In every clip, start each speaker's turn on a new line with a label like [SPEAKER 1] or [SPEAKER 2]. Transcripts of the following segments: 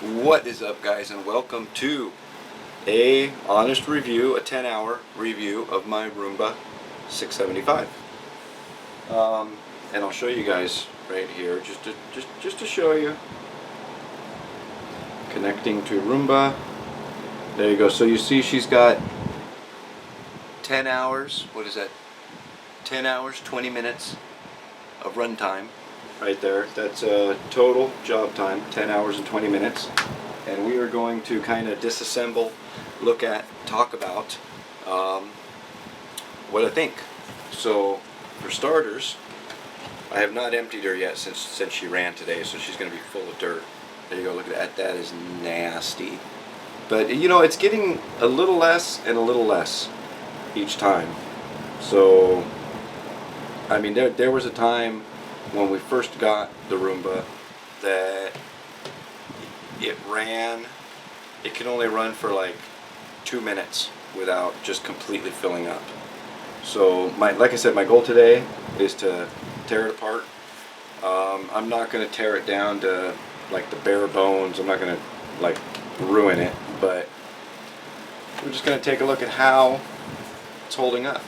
[SPEAKER 1] What is up, guys, and welcome to a honest review, a 10-hour review of my Roomba 675. And I'll show you guys right here, just to show you. Connecting to Roomba. There you go. So you see she's got 10 hours. What is that? 10 hours, 20 minutes of runtime. Right there. That's total job time, 10 hours and 20 minutes. And we are going to kind of disassemble, look at, talk about what I think. So, for starters, I have not emptied her yet since she ran today, so she's going to be full of dirt. There you go, look at that. That is nasty. But, you know, it's getting a little less and a little less each time. So, I mean, there was a time when we first got the Roomba that it can only run for like 2 minutes without just completely filling up. So like I said, my goal today is to tear it apart. I'm not going to tear it down to like the bare bones. I'm not going to like ruin it, but we're just going to take a look at how it's holding up.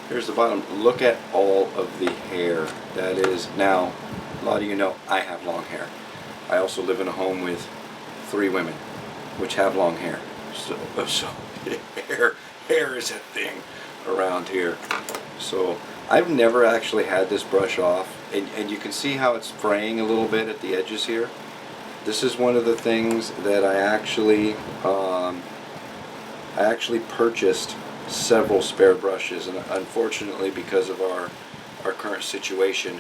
[SPEAKER 1] Here's the bottom. Look at all of the hair. That is, now, a lot of you know I have long hair. I also live in a home with 3 women, which have long hair. So hair is a thing around here. So I've never actually had this brush off, and you can see how it's fraying a little bit at the edges here. This is one of the things that I actually purchased several spare brushes, and unfortunately, because of our current situation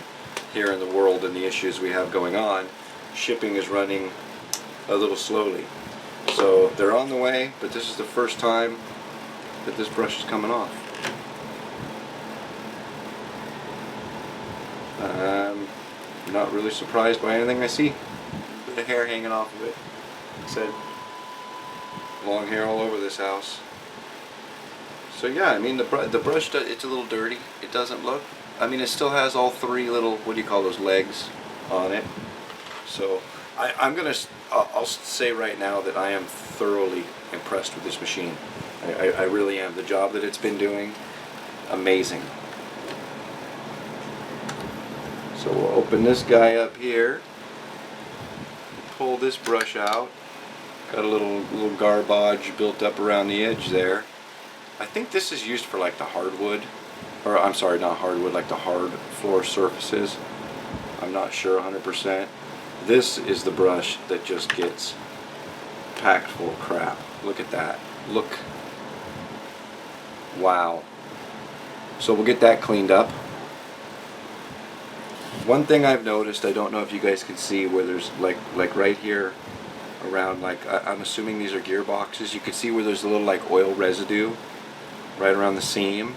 [SPEAKER 1] here in the world and the issues we have going on, shipping is running a little slowly. So they're on the way, but this is the first time that this brush is coming off. I'm not really surprised by anything I see. Bit of hair hanging off of it. Like I said, long hair all over this house. So yeah, I mean the brush, it's a little dirty. It doesn't look, I mean it still has all 3 little, what do you call those, legs on it. So I'll say right now that I am thoroughly impressed with this machine. I really am. The job that it's been doing, amazing. So we'll open this guy up here, pull this brush out. Got a little garbage built up around the edge there. I think this is used for like the hardwood, or I'm sorry, not hardwood, like the hard floor surfaces. I'm not sure 100%. This is the brush that just gets packed full of crap. Look at that. Look. Wow. So we'll get that cleaned up. One thing I've noticed, I don't know if you guys can see where there's like right here around, like I'm assuming these are gearboxes. You can see where there's a little like oil residue right around the seam,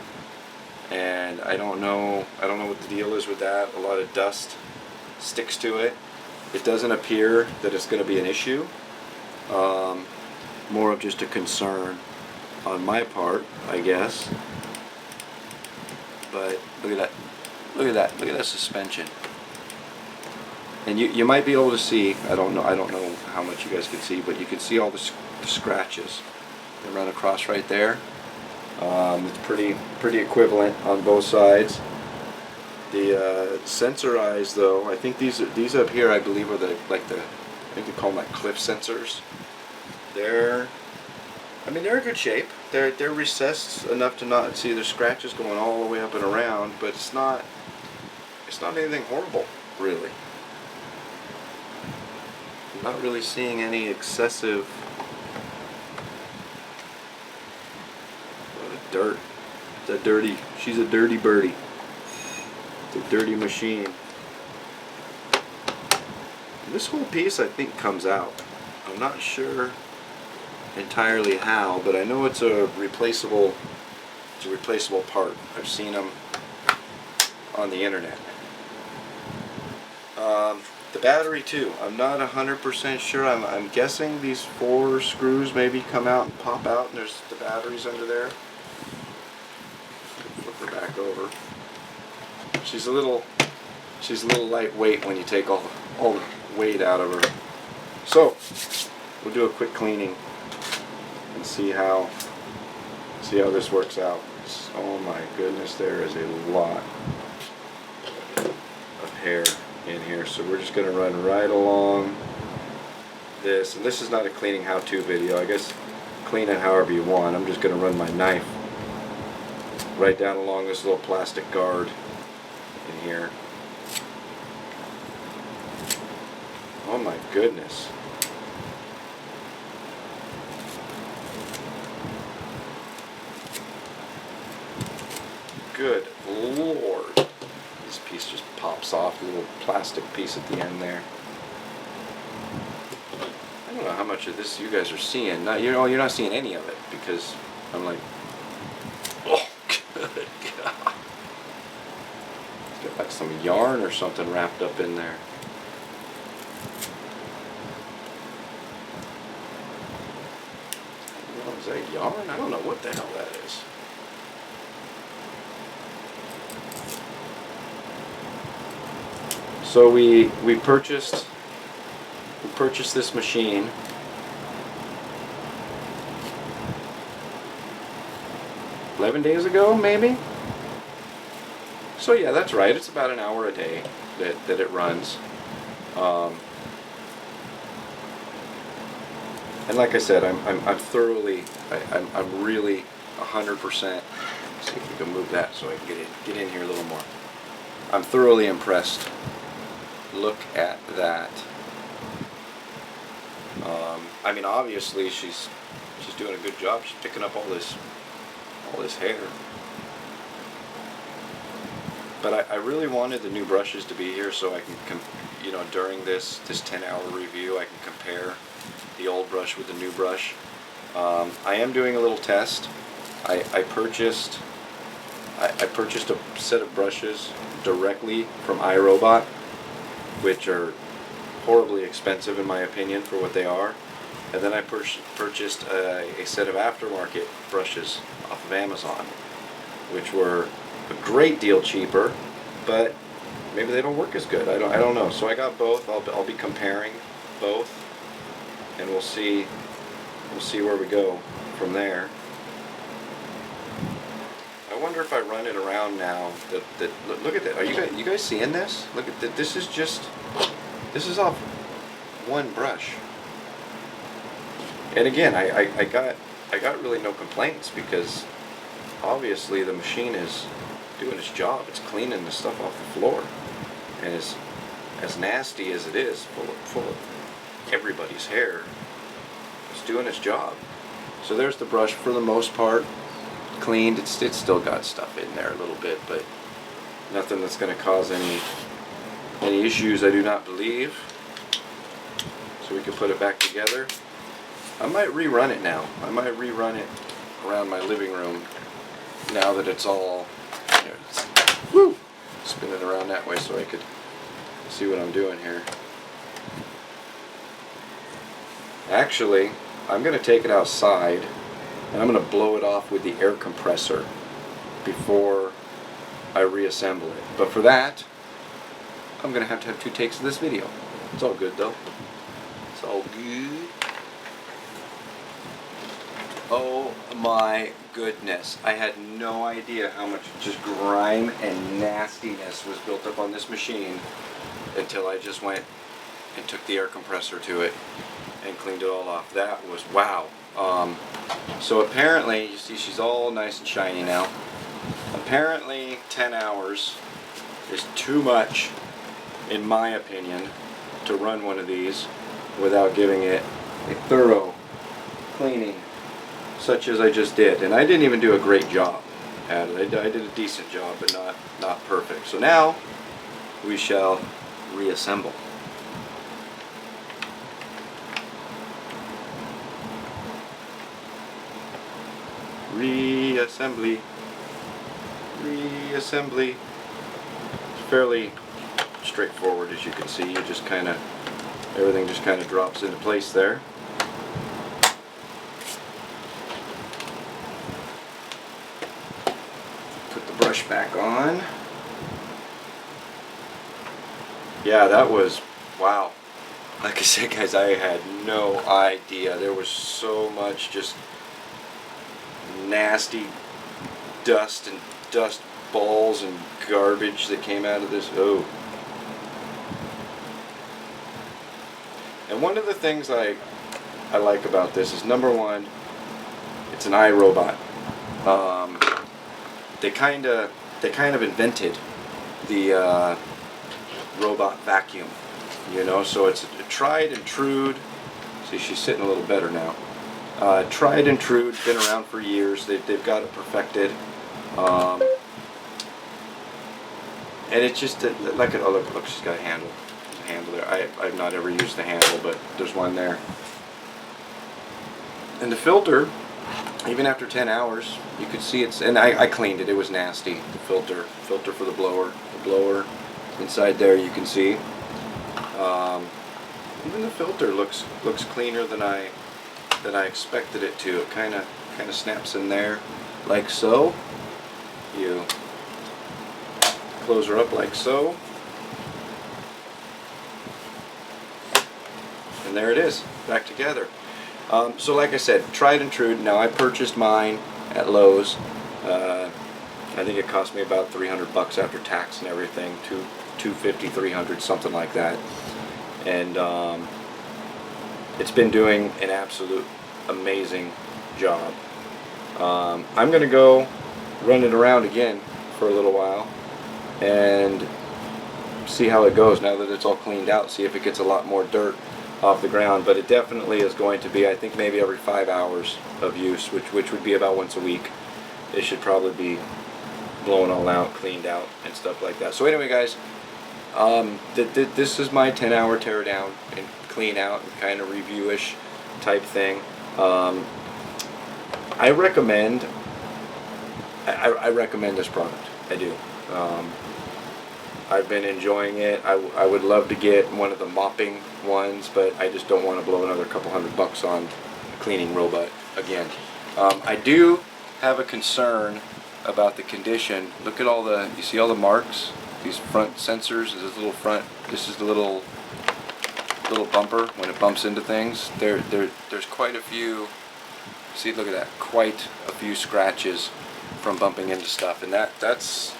[SPEAKER 1] and I don't know what the deal is with that. A lot of dust sticks to it. It doesn't appear that it's going to be an issue. More of just a concern on my part, I guess. But look at that. Look at that. Look at that suspension. And you might be able to see, I don't know how much you guys can see, but you can see all the scratches that run across right there. It's pretty equivalent on both sides. The sensor eyes, though, I think these up here, I believe, are I think they call them like cliff sensors. They're in good shape. They're recessed enough to not see the scratches going all the way up and around, but it's not anything horrible, really. I'm not really seeing any excessive dirt. She's a dirty birdie. It's a dirty machine. This whole piece, I think, comes out. I'm not sure entirely how, but I know it's a replaceable part. I've seen them on the internet. The battery too, I'm not 100% sure. I'm guessing these 4 screws maybe come out and pop out, and there's the batteries under there. Flip her back over. She's a little lightweight when you take all the weight out of her. So we'll do a quick cleaning and see how this works out. Oh my goodness, there is a lot of hair in here. So we're just going to run right along this. And this is not a cleaning how-to video. I guess clean it however you want. I'm just going to run my knife right down along this little plastic guard in here. Oh my goodness. Good Lord. This piece just pops off, a little plastic piece at the end there. I don't know how much of this you guys are seeing. Not, you're not seeing any of it because I'm like, oh, good God. It's got like some yarn or something wrapped up in there. Is that yarn? I don't know what the hell that is. So we purchased this machine. $11 days ago, maybe? So yeah, that's right. It's about an hour a day that it runs. And like I said, I'm really 100%. See if we can move that so I can get in here a little more. I'm thoroughly impressed. Look at that. I mean, obviously she's doing a good job. She's picking up all this hair. But I really wanted the new brushes to be here so I can, during this 10-hour review, I can compare the old brush with the new brush. I am doing a little test. I purchased a set of brushes directly from Irobot, which are horribly expensive in my opinion for what they are. And then I purchased a set of aftermarket brushes off of Amazon, which were a great deal cheaper, but maybe they don't work as good. I don't know. So I got both. I'll be comparing both, and we'll see where we go from there. I wonder if I run it around now. Look at that. Are you guys seeing this? Look at that. This is off one brush. And again, I got really no complaints because obviously the machine is doing its job. It's cleaning the stuff off the floor, and as nasty as it is, full of everybody's hair, it's doing its job. So there's the brush for the most part cleaned. It's still got stuff in there a little bit, but nothing that's going to cause any issues, I do not believe. So we can put it back together. I might rerun it now. I might rerun it around my living room now that it's all spin it around that way so I could see what I'm doing here. Actually, I'm going to take it outside and I'm going to blow it off with the air compressor before I reassemble it. But for that, I'm going to have 2 takes of this video. It's all good though. It's all good. Oh my goodness. I had no idea how much just grime and nastiness was built up on this machine until I just went and took the air compressor to it and cleaned it all off. That was wow. So apparently, you see she's all nice and shiny now. Apparently 10 hours is too much, in my opinion, to run one of these without giving it a thorough cleaning such as I just did. And I didn't even do a great job at it. I did a decent job, but not perfect. So now we shall reassemble. Reassembly. Reassembly. It's fairly straightforward, as you can see. You just everything just kind of drops into place there. Put the brush back on. Yeah, that was, wow. like I said, guys, I had no idea. There was so much just nasty dust and dust balls and garbage that came out of this. Oh. And one of the things I like about this is, number one, it's an iRobot. They kind of invented the robot vacuum, you know. So it's a tried and true. See, she's sitting a little better now. Tried and true, been around for years. They've got it perfected, and it's just like oh look, she's got a handle. There's a handle there. I've not ever used the handle, but there's one there. And the filter, even after 10 hours, you could see it's, and I cleaned it. It was nasty. The filter for the blower inside there, you can see. Even the filter looks cleaner than I expected it to. It kind of snaps in there, like so. You close her up like so, and there it is, back together. So like I said, tried and true. Now I purchased mine at Lowe's. I think it cost me about $300 after tax and everything, $250, $300, something like that. And it's been doing an absolute amazing job. I'm gonna go run it around again for a little while and see how it goes now that it's all cleaned out. See if it gets a lot more dirt off the ground, but it definitely is going to be, I think, maybe every 5 hours of use, which would be about once a week. It should probably be blown all out, cleaned out, and stuff like that. So anyway, guys, this is my 10-hour tear down and clean out and kind of review-ish type thing. I recommend this product. I do. I've been enjoying it. I would love to get one of the mopping ones, but I just don't want to blow another couple $100 on a cleaning robot again. I do have a concern about the condition. Look at all the, you see all the marks? These front sensors, this is the little bumper when it bumps into things. There's quite a few, see, look at that, quite a few scratches from bumping into stuff, and that's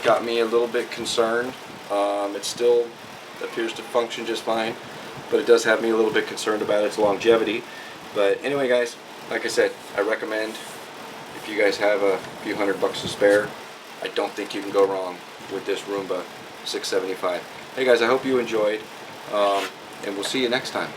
[SPEAKER 1] got me a little bit concerned. It still appears to function just fine, but it does have me a little bit concerned about its longevity. But anyway, guys, like I said, I recommend, if you guys have a few $100 to spare, I don't think you can go wrong with this Roomba 675. Hey guys, I hope you enjoyed, and we'll see you next time.